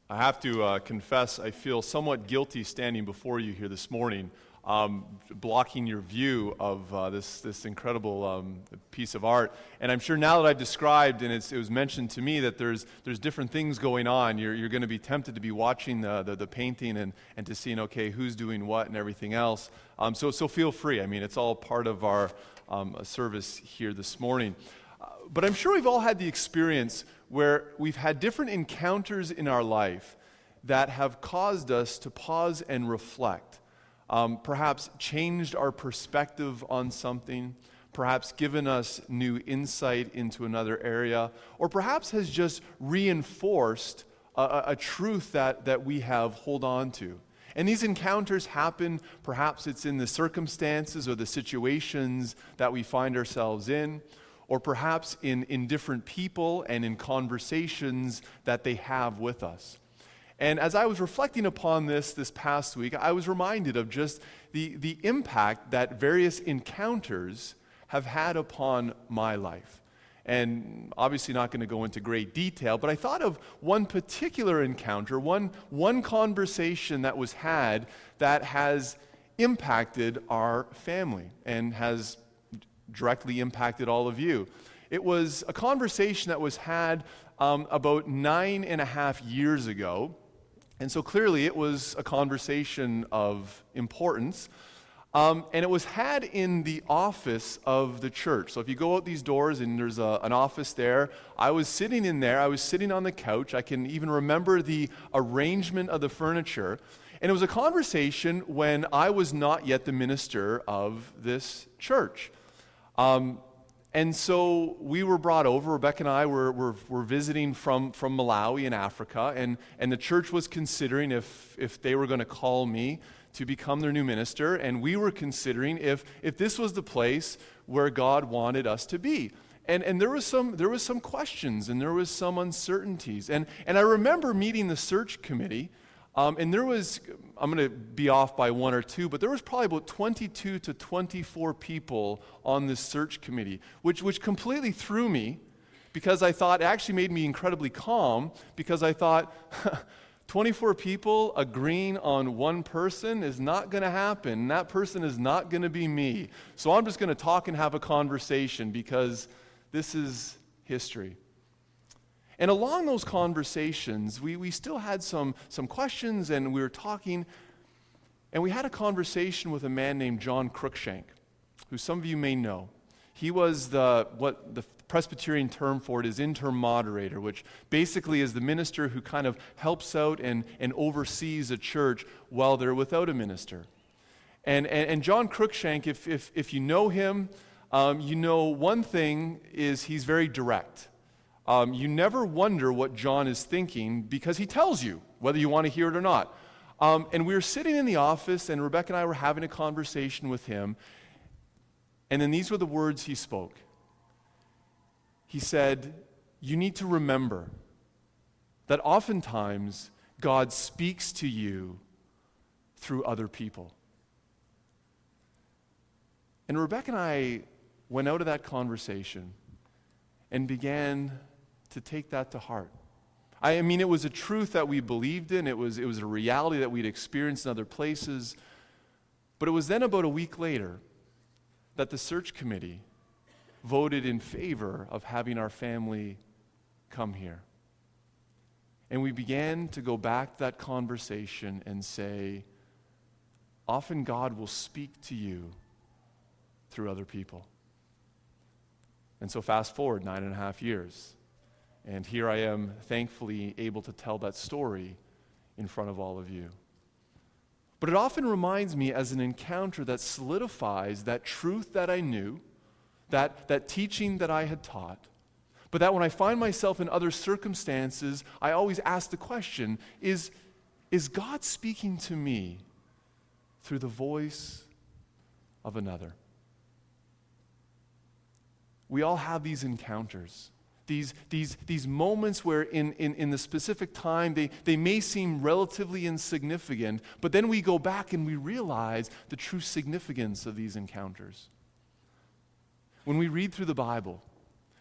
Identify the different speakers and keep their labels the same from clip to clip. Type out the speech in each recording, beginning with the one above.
Speaker 1: I have to confess, I feel somewhat guilty standing before you here this morning, blocking your view of this incredible piece of art. And I'm sure now that I've described, and it was mentioned to me that there's different things going on, you're going to be tempted to be watching the painting and to seeing, okay, who's doing what and everything else. So feel free. I mean, it's all part of our service here this morning. But I'm sure we've all had the experience where we've had different encounters in our life that have caused us to pause and reflect, perhaps changed our perspective on something, perhaps given us new insight into another area, or perhaps has just reinforced a truth that we have hold on to. And these encounters happen, perhaps it's in the circumstances or the situations that we find ourselves in, or perhaps in different people and in conversations that they have with us. And as I was reflecting upon this past week, I was reminded of just the impact that various encounters have had upon my life. And obviously not going to go into great detail, but I thought of one particular encounter, one conversation that was had that has impacted our family and has directly impacted all of you. It was a conversation that was had about 9.5 years ago, and so clearly it was a conversation of importance, and it was had in the office of the church. So if you go out these doors and there's an office there, I was sitting in there, I was sitting on the couch, I can even remember the arrangement of the furniture, and it was a conversation when I was not yet the minister of this church. And so we were brought over. Rebecca and I were visiting from Malawi in Africa, and the church was considering if they were going to call me to become their new minister, and we were considering if this was the place where God wanted us to be. And there was some questions, and there was some uncertainties. And I remember meeting the search committee. And there was, I'm going to be off by one or two, but there was probably about 22 to 24 people on this search committee, which completely threw me because I thought, it actually made me incredibly calm because I thought, 24 people agreeing on one person is not going to happen. That person is not going to be me. So I'm just going to talk and have a conversation because this is history. And along those conversations, we still had some questions, and we were talking, and we had a conversation with a man named John Cruikshank, who some of you may know. He was what the Presbyterian term for it is interim moderator, which basically is the minister who kind of helps out and oversees a church while they're without a minister. And John Cruikshank, if you know him, you know one thing is he's very direct. You never wonder what John is thinking because he tells you, whether you want to hear it or not. And we were sitting in the office, and Rebecca and I were having a conversation with him, and then these were the words he spoke. He said, "You need to remember that oftentimes God speaks to you through other people." And Rebecca and I went out of that conversation and began to take that to heart. I mean, it was a truth that we believed in. It was a reality that we'd experienced in other places. But it was then about a week later that the search committee voted in favor of having our family come here. And we began to go back to that conversation and say, often God will speak to you through other people. And so fast forward 9.5 years, and here I am thankfully able to tell that story in front of all of you. But it often reminds me as an encounter that solidifies that truth that I knew, that teaching that I had taught, but that when I find myself in other circumstances, I always ask the question, is God speaking to me through the voice of another? We all have these encounters, these moments where in the specific time they may seem relatively insignificant, but then we go back and we realize the true significance of these encounters. When we read through the Bible,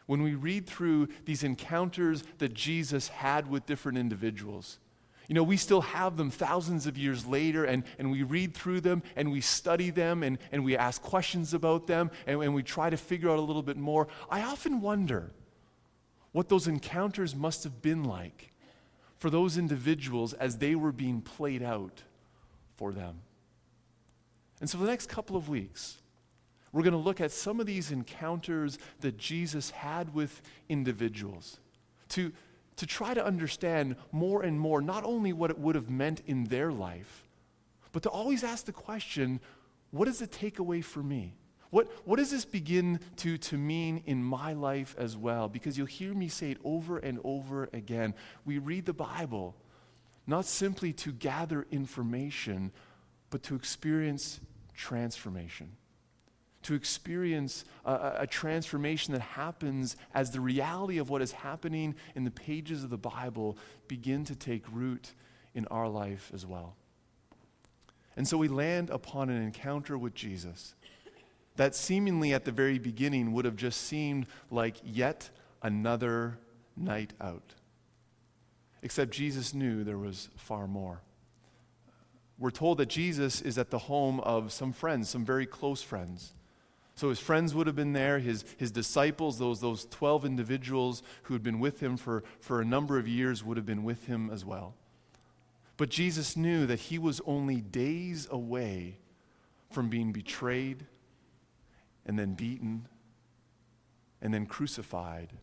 Speaker 1: when we read through these encounters that Jesus had with different individuals, You know, we still have them thousands of years later, and we read through them, and we study them, and we ask questions about them, and we try to figure out a little bit more. I often wonder what those encounters must have been like for those individuals as they were being played out for them. And so for the next couple of weeks, we're going to look at some of these encounters that Jesus had with individuals to try to understand more and more, not only what it would have meant in their life, but to always ask the question, what does it take away for me? What does this begin to mean in my life as well? Because you'll hear me say it over and over again. We read the Bible not simply to gather information, but to experience transformation. To experience a transformation that happens as the reality of what is happening in the pages of the Bible begin to take root in our life as well. And so we land upon an encounter with Jesus that seemingly at the very beginning would have just seemed like yet another night out. Except Jesus knew there was far more. We're told that Jesus is at the home of some friends, some very close friends. So his friends would have been there, his disciples, those 12 individuals who had been with him for a number of years would have been with him as well. But Jesus knew that he was only days away from being betrayed and then beaten and then crucified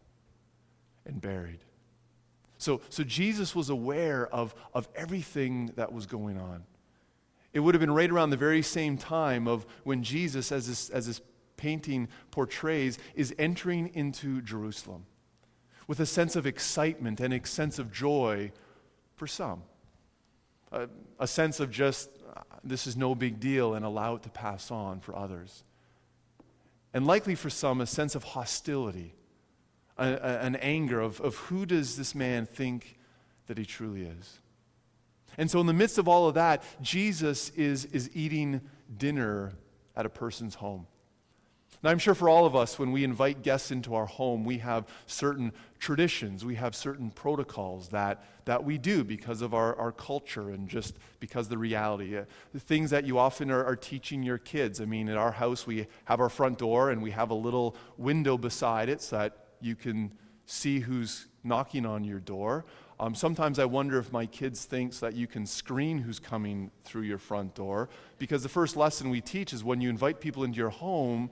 Speaker 1: and buried. So Jesus was aware of everything that was going on. It would have been right around the very same time of when Jesus, as this painting portrays, is entering into Jerusalem with a sense of excitement and a sense of joy for some. A sense of just, this is no big deal, and allow it to pass on for others. And likely for some, a sense of hostility, an anger of who does this man think that he truly is. And so in the midst of all of that, Jesus is eating dinner at a person's home. Now, I'm sure for all of us, when we invite guests into our home, we have certain traditions, we have certain protocols that we do because of our culture and just because of the reality. The things that you often are teaching your kids. I mean, at our house, we have our front door and we have a little window beside it so that you can see who's knocking on your door. Sometimes I wonder if my kids think that you can screen who's coming through your front door, because the first lesson we teach is when you invite people into your home,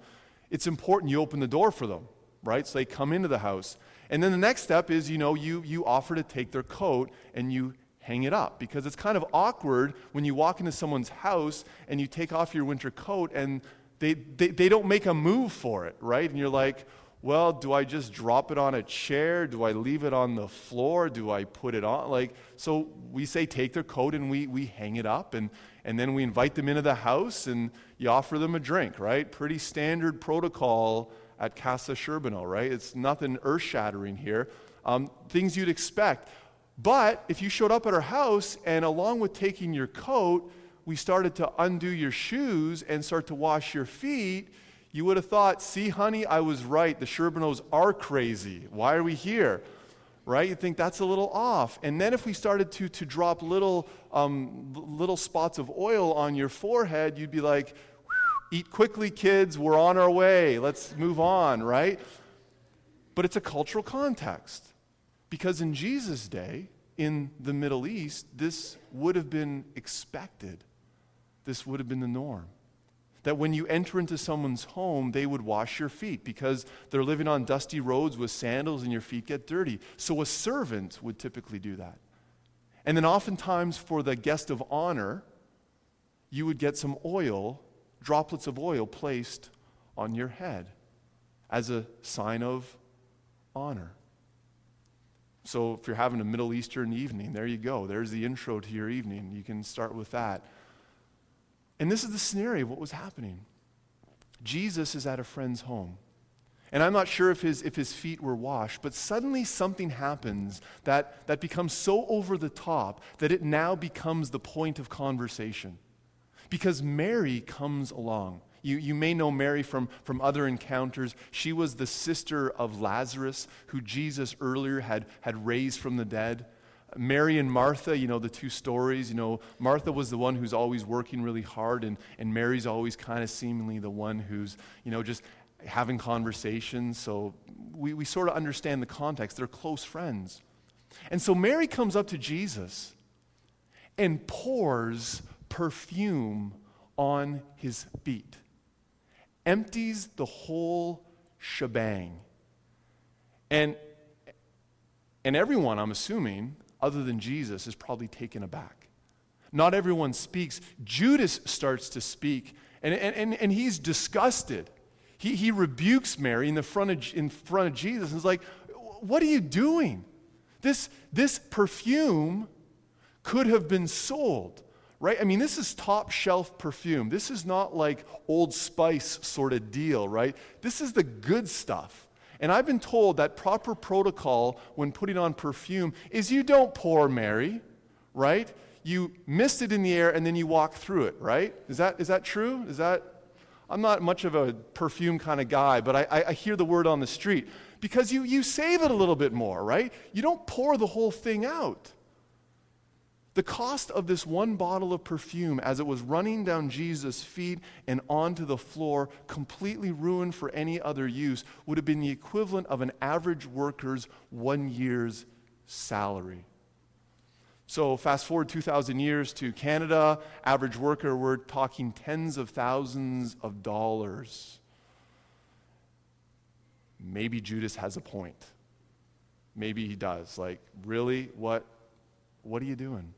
Speaker 1: it's important you open the door for them, right? So they come into the house. And then the next step is, you offer to take their coat and you hang it up, because it's kind of awkward when you walk into someone's house and you take off your winter coat and they don't make a move for it, right? And you're like, well, do I just drop it on a chair? Do I leave it on the floor? Do I put it on? So we say take their coat and we hang it up, and then we invite them into the house and you offer them a drink, right? Pretty standard protocol at Casa Sherbino, right? It's nothing earth-shattering here. Things you'd expect. But if you showed up at our house and along with taking your coat, we started to undo your shoes and start to wash your feet, you would have thought, see, honey, I was right. The Sherbinos are crazy. Why are we here? Right? You think that's a little off. And then if we started to drop little spots of oil on your forehead, you'd be like, eat quickly, kids. We're on our way. Let's move on, right? But it's a cultural context. Because in Jesus' day, in the Middle East, this would have been expected. This would have been the norm. That when you enter into someone's home, they would wash your feet because they're living on dusty roads with sandals and your feet get dirty. So a servant would typically do that. And then oftentimes for the guest of honor, you would get some oil, droplets of oil placed on your head as a sign of honor. So if you're having a Middle Eastern evening, there you go. There's the intro to your evening. You can start with that. And this is the scenario of what was happening. Jesus is at a friend's home. And I'm not sure if his feet were washed, but suddenly something happens that becomes so over the top that it now becomes the point of conversation. Because Mary comes along. You may know Mary from other encounters. She was the sister of Lazarus, who Jesus earlier had raised from the dead. Mary and Martha, the two stories, Martha was the one who's always working really hard, and Mary's always kind of seemingly the one who's, just having conversations. So we sort of understand the context. They're close friends. And so Mary comes up to Jesus and pours perfume on his feet, empties the whole shebang. And everyone, I'm assuming, other than Jesus, is probably taken aback. Not everyone speaks. Judas starts to speak, and he's disgusted. He rebukes Mary in front of Jesus and is like, "What are you doing? This perfume could have been sold." Right? I mean, this is top shelf perfume. This is not like Old Spice sort of deal, right? This is the good stuff. And I've been told that proper protocol when putting on perfume is you don't pour, Mary, right? You mist it in the air and then you walk through it, right? Is that true? I'm not much of a perfume kind of guy, but I hear the word on the street. Because you save it a little bit more, right? You don't pour the whole thing out. The cost of this one bottle of perfume as it was running down Jesus' feet and onto the floor, completely ruined for any other use, would have been the equivalent of an average worker's 1 year's salary. So fast forward 2,000 years to Canada, average worker, we're talking tens of thousands of dollars. Maybe Judas has a point. Maybe he does. Like, really? What are you doing?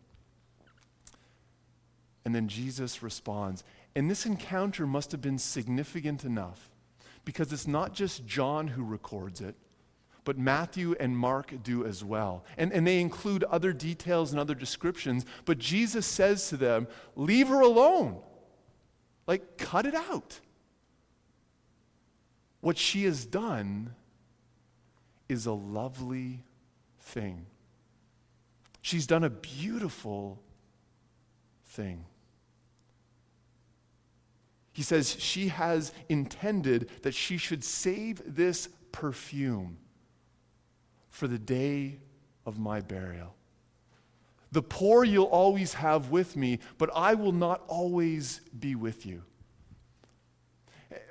Speaker 1: And then Jesus responds. And this encounter must have been significant enough because it's not just John who records it, but Matthew and Mark do as well. And they include other details and other descriptions, but Jesus says to them, "Leave her alone. Like, cut it out. What she has done is a lovely thing. She's done a beautiful thing." He says she has intended that she should save this perfume for the day of my burial. The poor you'll always have with me, but I will not always be with you.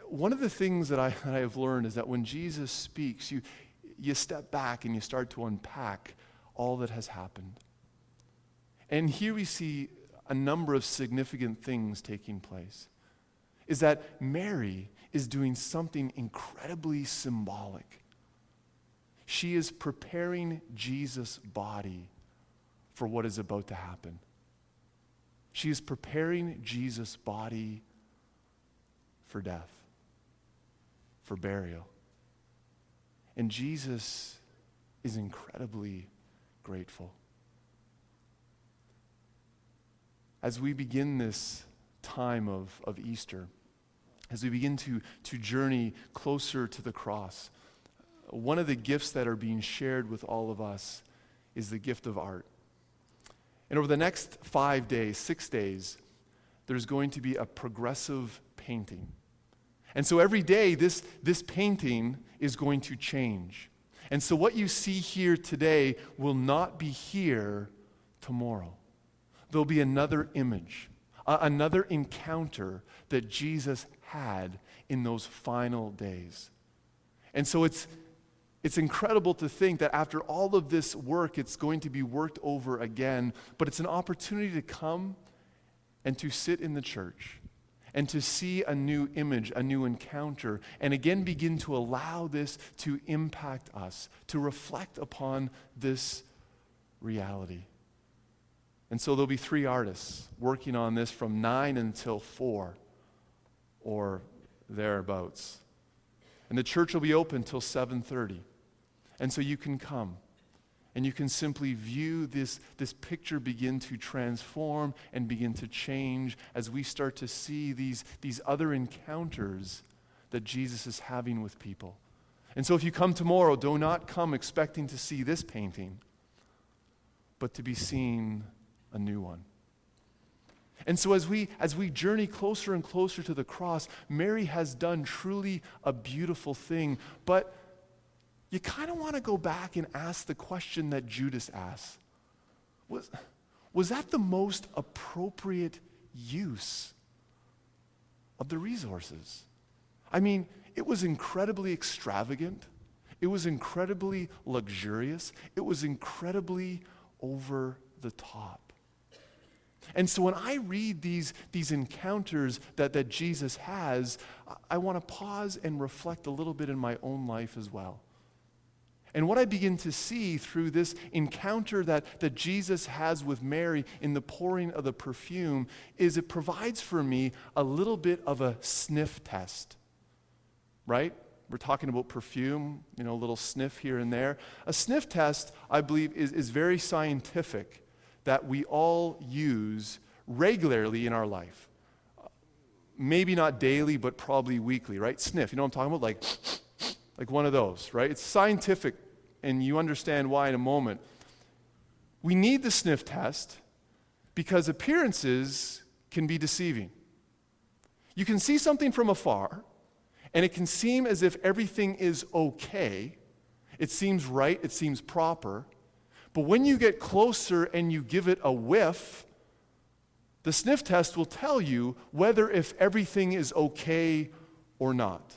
Speaker 1: One of the things that I have learned is that when Jesus speaks, you step back and you start to unpack all that has happened. And here we see a number of significant things taking place. Is that Mary is doing something incredibly symbolic. She is preparing Jesus' body for what is about to happen. She is preparing Jesus' body for death, for burial. And Jesus is incredibly grateful. As we begin this time of Easter, as we begin to journey closer to the cross, one of the gifts that are being shared with all of us is the gift of art. And over the next 5 days, 6 days, there's going to be a progressive painting. And so every day, this painting is going to change. And so what you see here today will not be here tomorrow. There'll be another image, another encounter that Jesus had in those final days. And so it's incredible to think that after all of this work, it's going to be worked over again, but it's an opportunity to come and to sit in the church and to see a new image, a new encounter, and again begin to allow this to impact us, to reflect upon this reality. And so there'll be 3 artists working on this from 9 until 4 or thereabouts. And the church will be open till 7:30. And so you can come and you can simply view this picture begin to transform and begin to change as we start to see these other encounters that Jesus is having with people. And so if you come tomorrow, do not come expecting to see this painting, but to be seeing a new one. And so as we journey closer and closer to the cross, Mary has done truly a beautiful thing, but you kind of want to go back and ask the question that Judas asked. was that the most appropriate use of the resources? I mean, it was incredibly extravagant. It was incredibly luxurious. It was incredibly over the top. And so when I read these encounters that Jesus has, I want to pause and reflect a little bit in my own life as well. And what I begin to see through this encounter that Jesus has with Mary in the pouring of the perfume is it provides for me a little bit of a sniff test, right? We're talking about perfume, a little sniff here and there. A sniff test, I believe, is very scientific, that we all use regularly in our life. Maybe not daily, but probably weekly, right? Sniff, you know what I'm talking about? Like one of those, right? It's scientific, and you understand why in a moment. We need the sniff test because appearances can be deceiving. You can see something from afar, and it can seem as if everything is okay. It seems right, it seems proper. But when you get closer and you give it a whiff, the sniff test will tell you whether if everything is okay or not.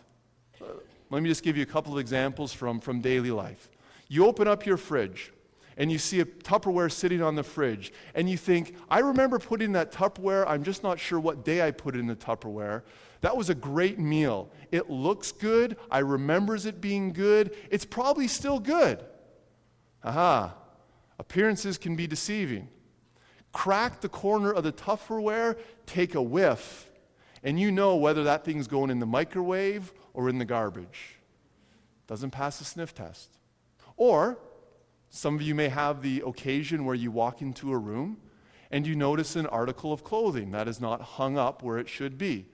Speaker 1: Let me just give you a couple of examples from daily life. You open up your fridge, and you see a Tupperware sitting on the fridge, and you think, I remember putting that Tupperware, I'm just not sure what day I put it in the Tupperware. That was a great meal. It looks good. I remembers it being good. It's probably still good. Aha. Appearances can be deceiving. Crack the corner of the Tupperware, take a whiff, and you know whether that thing's going in the microwave or in the garbage. Doesn't pass the sniff test. Or, some of you may have the occasion where you walk into a room and you notice an article of clothing that is not hung up where it should be.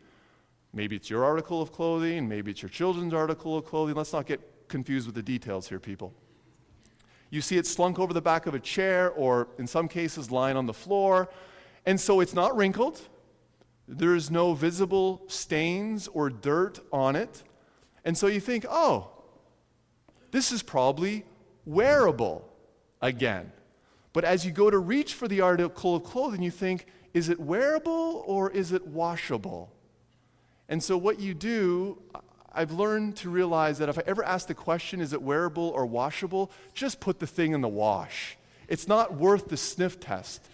Speaker 1: Maybe it's your article of clothing, maybe it's your children's article of clothing. Let's not get confused with the details here, people. You see it slunk over the back of a chair, or in some cases lying on the floor, and so it's not wrinkled. There is no visible stains or dirt on it. And so you think, oh, this is probably wearable again. But as you go to reach for the article of clothing, you think, is it wearable or is it washable? And so what you do, I've learned to realize that if I ever ask the question, is it wearable or washable, just put the thing in the wash. It's not worth the sniff test.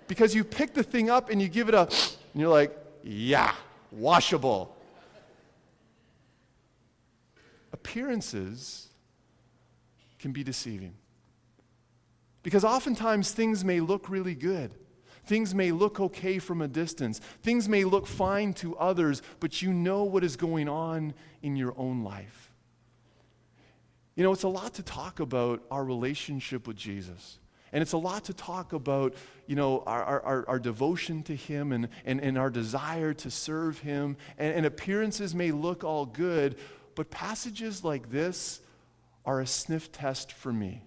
Speaker 1: Because you pick the thing up and you give it and you're like, yeah, washable. Appearances can be deceiving. Because oftentimes things may look really good. Things may look okay from a distance. Things may look fine to others, but you know what is going on in your own life. It's a lot to talk about our relationship with Jesus. And it's a lot to talk about, our devotion to Him and our desire to serve Him. And appearances may look all good, but passages like this are a sniff test for me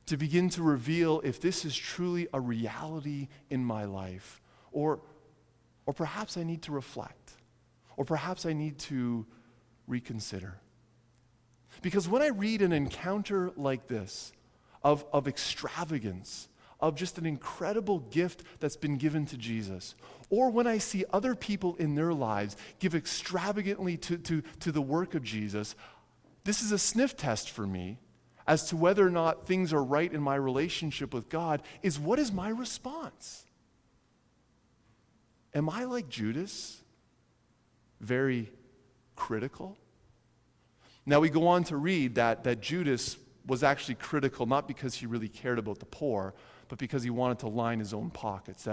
Speaker 1: to begin to reveal if this is truly a reality in my life, or perhaps I need to reflect, or perhaps I need to reconsider. Because when I read an encounter like this, of extravagance, of just an incredible gift that's been given to Jesus, or when I see other people in their lives give extravagantly to the work of Jesus, this is a sniff test for me as to whether or not things are right in my relationship with God. Is what is my response? Am I like Judas, very critical? Now we go on to read that Judas was actually critical, not because he really cared about the poor, but because he wanted to line his own pockets,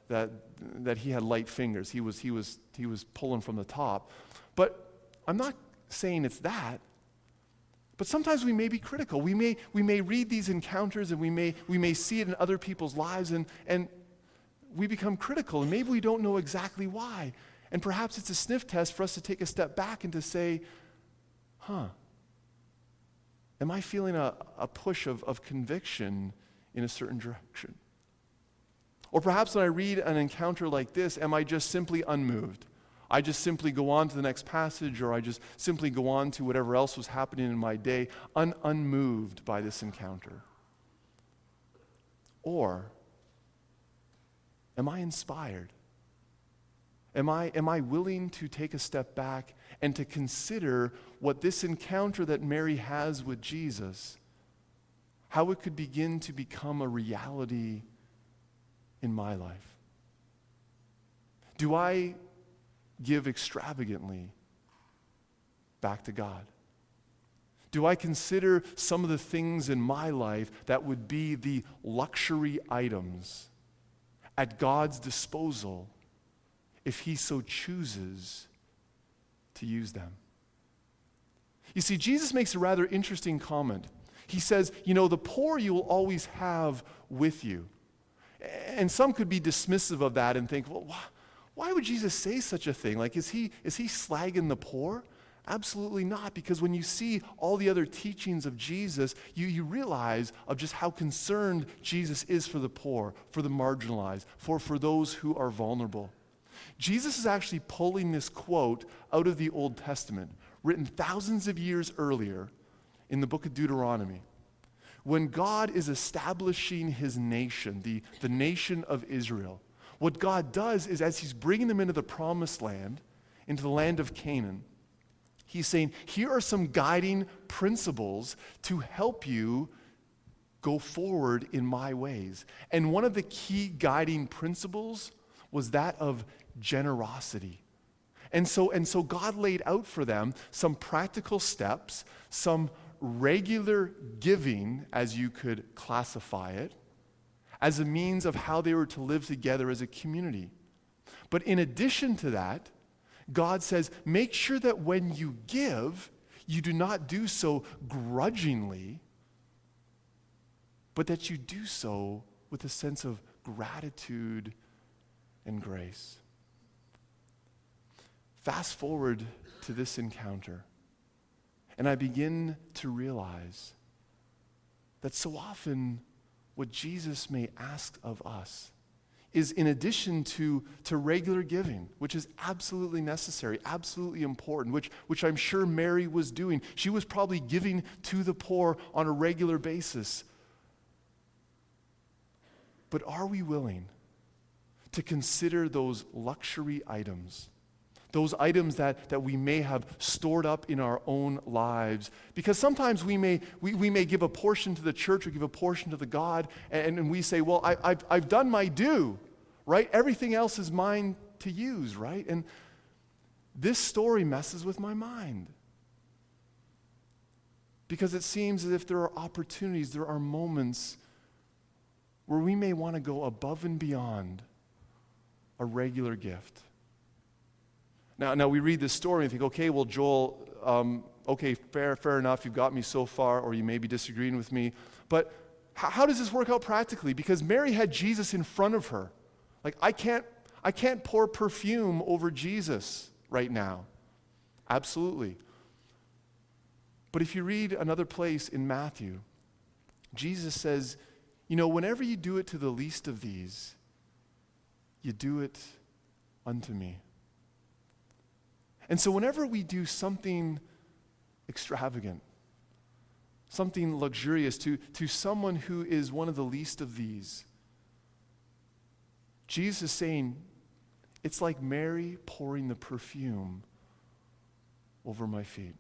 Speaker 1: that he had light fingers. He was pulling from the top. But I'm not saying it's that. But sometimes we may be critical. We may read these encounters, and we may see it in other people's lives, and we become critical, and maybe we don't know exactly why. And perhaps it's a sniff test for us to take a step back and to say, am I feeling a push of conviction in a certain direction? Or perhaps when I read an encounter like this, am I just simply unmoved? I just simply go on to the next passage, or I just simply go on to whatever else was happening in my day, unmoved by this encounter. Or am I inspired? Am I willing to take a step back and to consider what this encounter that Mary has with Jesus, how it could begin to become a reality in my life? Do I give extravagantly back to God? Do I consider some of the things in my life that would be the luxury items at God's disposal if He so chooses to use them? You see, Jesus makes a rather interesting comment. He says, the poor you will always have with you. And some could be dismissive of that and think, well, why would Jesus say such a thing? Like, is he slagging the poor? Absolutely not, because when you see all the other teachings of Jesus, you realize of just how concerned Jesus is for the poor, for the marginalized, for those who are vulnerable. Jesus is actually pulling this quote out of the Old Testament, written thousands of years earlier in the book of Deuteronomy. When God is establishing His nation, the nation of Israel, what God does is, as He's bringing them into the promised land, into the land of Canaan, He's saying, here are some guiding principles to help you go forward in my ways. And one of the key guiding principles was that of generosity. And so God laid out for them some practical steps, some regular giving, as you could classify it, as a means of how they were to live together as a community. But in addition to that, God says, make sure that when you give, you do not do so grudgingly, but that you do so with a sense of gratitude and grace. Fast forward to this encounter, and I begin to realize that so often what Jesus may ask of us is, in addition to regular giving, which is absolutely necessary, absolutely important, which I'm sure Mary was doing. She was probably giving to the poor on a regular basis. But are we willing to consider those luxury items, those items that we may have stored up in our own lives? Because sometimes we may give a portion to the church, or give a portion to the God, and we say, well, I've done my due, right? Everything else is mine to use, right? And this story messes with my mind, because it seems as if there are opportunities, there are moments where we may want to go above and beyond a regular gift. Now we read this story and think, okay, well, Joel, okay, fair enough, you've got me so far, or you may be disagreeing with me, but how does this work out practically? Because Mary had Jesus in front of her. Like, I can't pour perfume over Jesus right now. Absolutely. But if you read another place in Matthew, Jesus says, whenever you do it to the least of these, you do it unto me. And so whenever we do something extravagant, something luxurious to someone who is one of the least of these, Jesus is saying, it's like Mary pouring the perfume over my feet.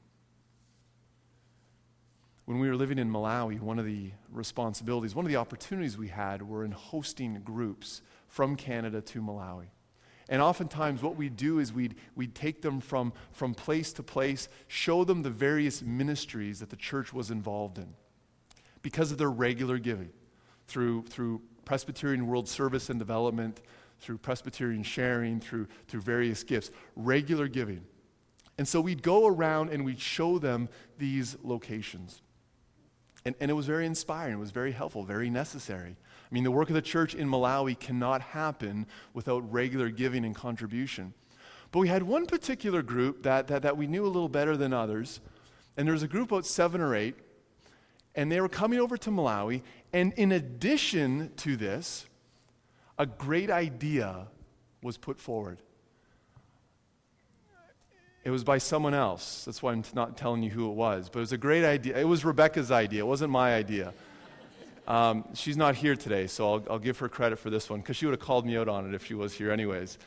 Speaker 1: When we were living in Malawi, one of the responsibilities, one of the opportunities we had were in hosting groups from Canada to Malawi. And oftentimes what we'd do is we'd take them from place to place, show them the various ministries that the church was involved in because of their regular giving through Presbyterian World Service and Development, through Presbyterian Sharing, through various gifts, regular giving. And so we'd go around and we'd show them these locations. And it was very inspiring, it was very helpful, very necessary. I mean, the work of the church in Malawi cannot happen without regular giving and contribution. But we had one particular group that we knew a little better than others, and there was a group about 7 or 8, and they were coming over to Malawi, and in addition to this, a great idea was put forward. It was by someone else. That's why I'm not telling you who it was. But it was a great idea. It was Rebecca's idea. It wasn't my idea. She's not here today, so I'll give her credit for this one, because she would have called me out on it if she was here anyways.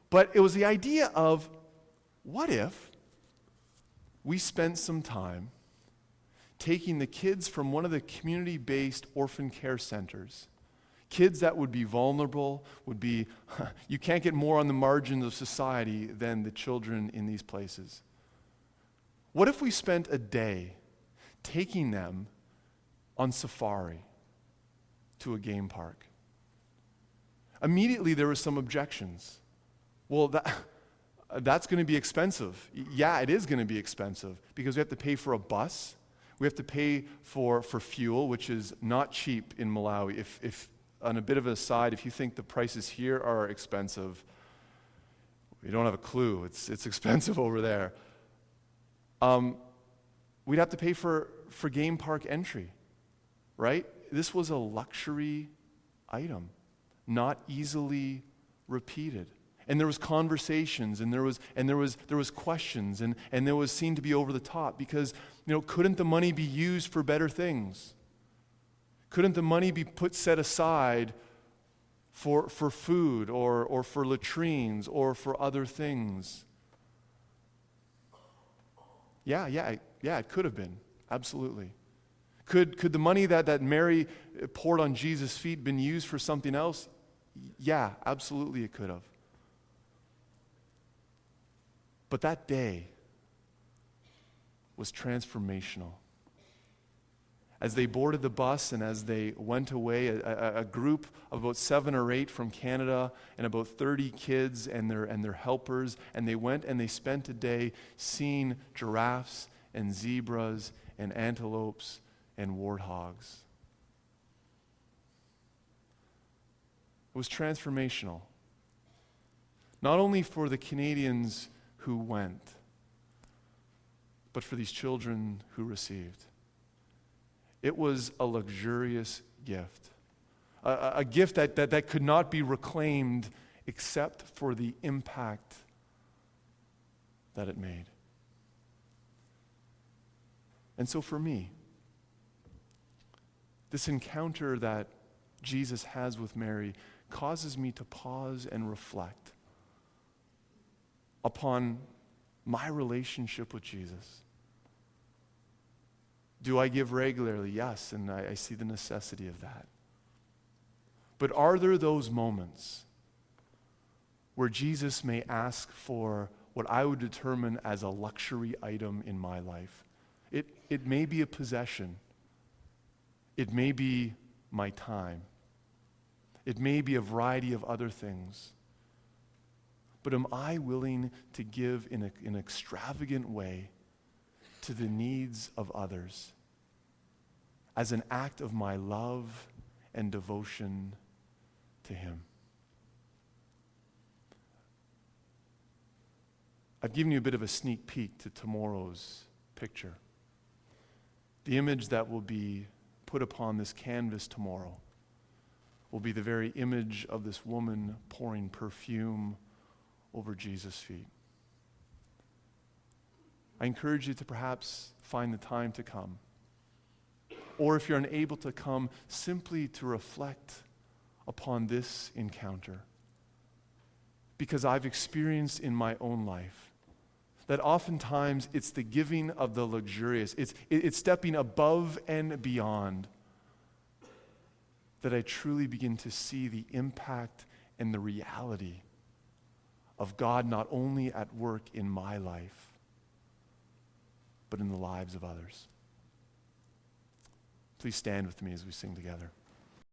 Speaker 1: But it was the idea of, what if we spent some time taking the kids from one of the community-based orphan care centers, kids that would be vulnerable, you can't get more on the margins of society than the children in these places. What if we spent a day taking them on safari to a game park? Immediately there were some objections. Well, that's going to be expensive. Yeah, it is going to be expensive because we have to pay for a bus. We have to pay for fuel, which is not cheap in Malawi. If on a bit of an aside, if you think the prices here are expensive, you don't have a clue. It's expensive over there. We'd have to pay for game park entry, right? This was a luxury item, not easily repeated. And there was conversations, and there was questions, and there was seen to be over the top because, couldn't the money be used for better things? Couldn't the money be set aside for food or for latrines or for other things? Yeah, it could have been. Absolutely. Could the money that Mary poured on Jesus' feet been used for something else? Yeah, absolutely it could have. But that day was transformational. As they boarded the bus and as they went away, a group of about 7 or 8 from Canada and about 30 kids and their helpers, and they went and they spent a day seeing giraffes and zebras and antelopes and warthogs. It was transformational. Not only for the Canadians who went, but for these children who received. It was a luxurious gift, a gift that could not be reclaimed except for the impact that it made. And so for me, this encounter that Jesus has with Mary causes me to pause and reflect upon my relationship with Jesus. Do I give regularly? Yes, and I see the necessity of that. But are there those moments where Jesus may ask for what I would determine as a luxury item in my life? It may be a possession. It may be my time. It may be a variety of other things. But am I willing to give in an extravagant way to the needs of others as an act of my love and devotion to Him? I've given you a bit of a sneak peek to tomorrow's picture. The image that will be put upon this canvas tomorrow will be the very image of this woman pouring perfume over Jesus' feet. I encourage you to perhaps find the time to come. Or if you're unable to come, simply to reflect upon this encounter. Because I've experienced in my own life that oftentimes it's the giving of the luxurious, it's stepping above and beyond, that I truly begin to see the impact and the reality of God not only at work in my life, but in the lives of others. Please stand with me as we sing together.